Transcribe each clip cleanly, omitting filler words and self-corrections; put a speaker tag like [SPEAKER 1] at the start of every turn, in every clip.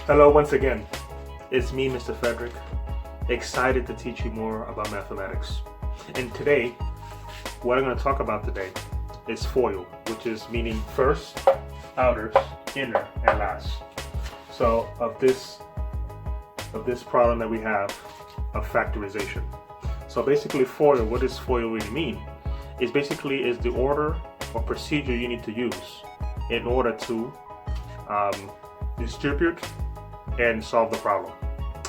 [SPEAKER 1] Hello once again, it's me, Mr. Frederick, excited to teach you more about mathematics. And today, what I'm going to talk about today is FOIL, which is meaning first, outers, inner, and last. So of this problem that we have of factorization. So basically FOIL, what does FOIL really mean? Is the order or procedure you need to use in order to distribute and solve the problem.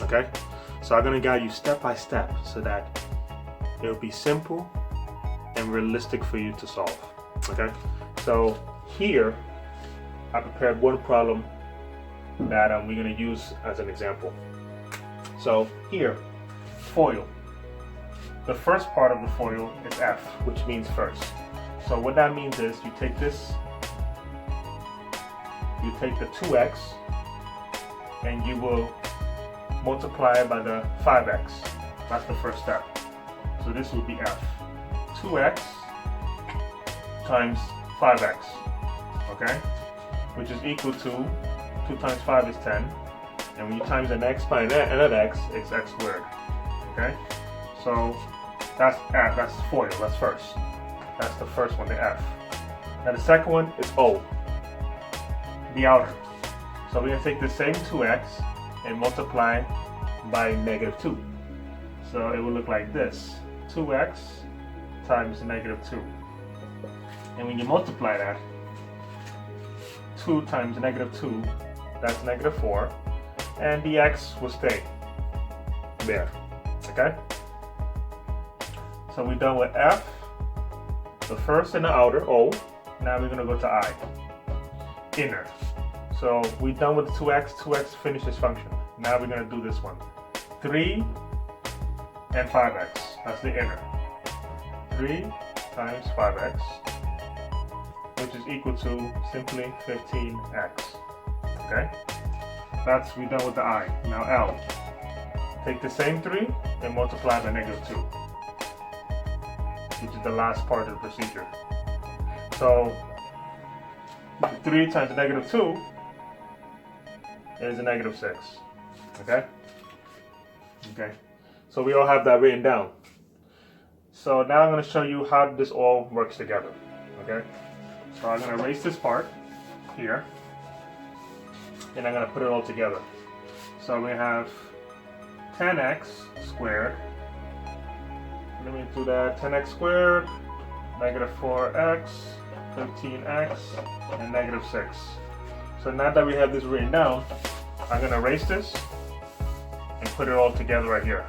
[SPEAKER 1] Okay, so I'm going to guide you step by step so that it will be simple and realistic for you to solve. Okay, so here I prepared one problem that we're going to use as an example. So here, FOIL. The first part of the FOIL is F, which means first. So what that means is you take this, you take the 2x and you will multiply it by the 5x. That's the first step. So this will be F. 2x times 5x, okay? Which is equal to 2 times 5 is 10. And when you times an x by another x, it's x squared, okay? So that's FOIL, that's first. That's the first one, the F. Now the second one is O, the outer. So we're going to take the same 2x and multiply by -2. So it will look like this, 2x times -2. And when you multiply that, 2 times -2, that's -4, and the x will stay there, okay? So we're done with F, the first and the outer, O. Now we're going to go to I, inner. So we're done with the 2x finishes function. Now we're going to do this one. 3 and 5x, that's the inner. 3 times 5x, which is equal to simply 15x, okay? We're done with the I. Now L. Take the same 3 and multiply by -2, which is the last part of the procedure. So 3 times -2 is a -6, okay? Okay, so we all have that written down. So now I'm going to show you how this all works together, okay? So I'm going to erase this part here, and I'm going to put it all together. So we have 10x squared, let me do that, 10x squared, -4x, 15x, and -6. So now that we have this written down, I'm going to erase this and put it all together right here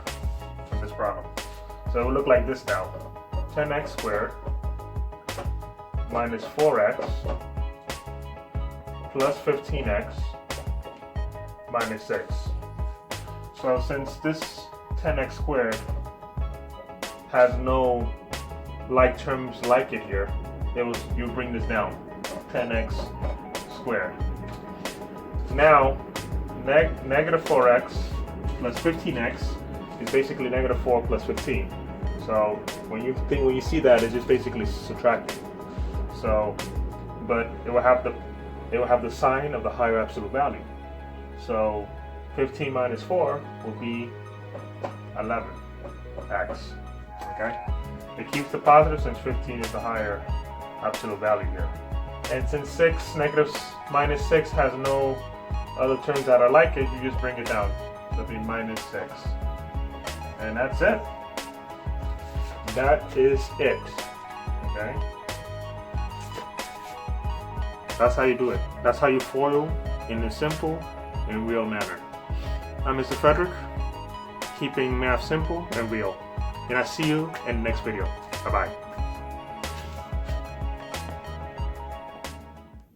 [SPEAKER 1] in this problem. So it will look like this now. 10x squared minus 4x plus 15x minus 6. So since this 10x squared has no like terms like it here, you bring this down, 10x squared. Now, -4x plus 15x is basically -4 plus 15. So when you see that, it's just basically subtracting. So, but it will have the sign of the higher absolute value. So 15 minus 4 will be 11x. Okay, it keeps the positive since 15 is the higher absolute value here. And since minus 6 has no other terms that are like it, you just bring it down. So it'll be -6. And that's it. That is it. Okay? That's how you do it. That's how you FOIL in a simple and real manner. I'm Mr. Frederick, keeping math simple and real. And I see you in the next video. Bye-bye.